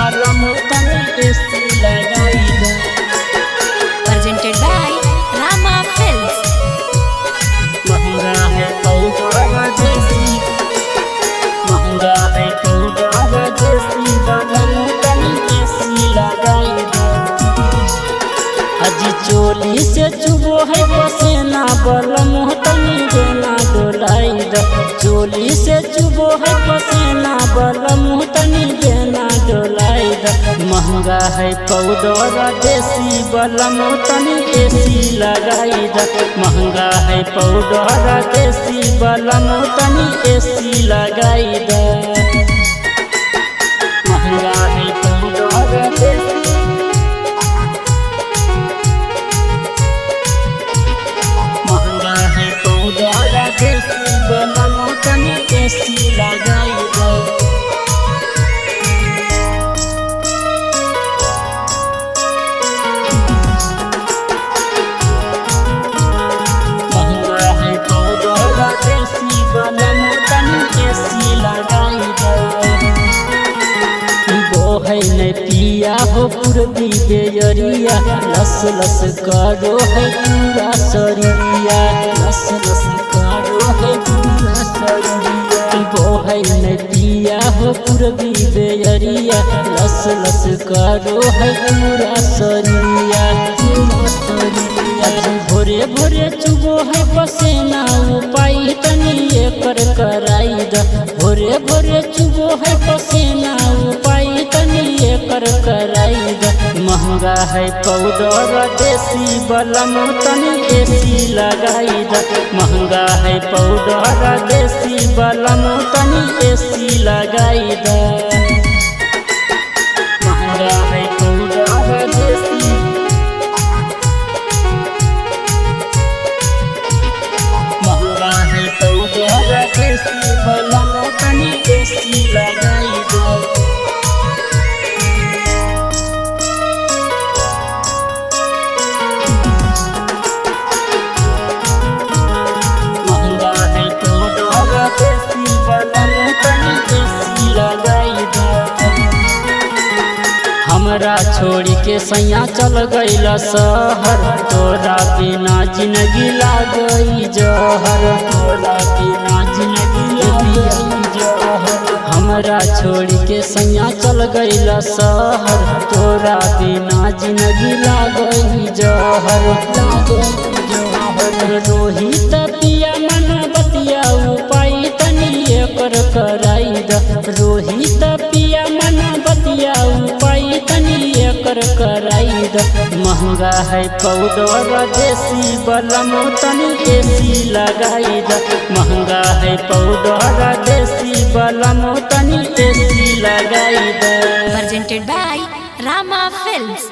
बलम तनी एसी लगाई द। Presented by Rama Films. महंगा है पाउडर देसी, महंगा है पाउडर देसी, बलम तनी एसी लगाई द। अजी चोली से चुबो है पसेना, बलम तनी देना डोलाई द। चोली से चुबो है पसेना, बलम तनी देना डोलाई द। महंगा है पाउडर देसी, बलम तनी एसी लगाई द। महंगा है पाउडर देसी, बलम तनी एसी लगाई द। महंगा है पाउडर देसी, महंगा है पाउडर देसी, बलम तनी एसी लगाई द। महंगा है पाउडर देसी, बलम तनी एसी लगाई द। बोहै नहीं पिया हो पूर्वी बेजरिया, लस लस करो है पूरा शरीरिया, लस लस करो है पूरा शरीरिया। बोहै नहीं पिया हो पूर्वी बेजरिया, लस लस करो है पूरा शरीरिया, पूरा शरीरिया। भोरे भोरे चुबो है पसेना, उपाय तनी एकर कराई द। भोरे भोरे चुबो है पसेना, उपाय तनी एकर कराई द। महंगा है पाउडर देसी, बलम तनी एसी लगाई द। महंगा है पाउडर देसी, बलम तनी एसी लगाई द। महंगा है पाउडर देसी, महंगा है पाउडर देसी, बलम तनी एसी लगाई द। महंगा है पाउडर देसी, बलम तनी एसी लगाई द। हमरा छोड़ी के सैया चल गईला शहर, तोरा बिना जिंदगी लागई जहर, तोरा बिना जिंदगी लागई जहर। हमरा छोड़ी के सैया चल गईला शहर, तोरा बिना जिंदगी लागई जहर, लागई जहर। रोहित पिया मन बतिया, उपाय तनी एकर कराई द। रोहित पिया मन बतिया, उपाय तनी एकर कराई द। महंगा है पाउडर देसी, बलम तनी एसी लगाई द। महंगा है पाउडर देसी, बलम तनी एसी लगाई द। Presented by Rama Films.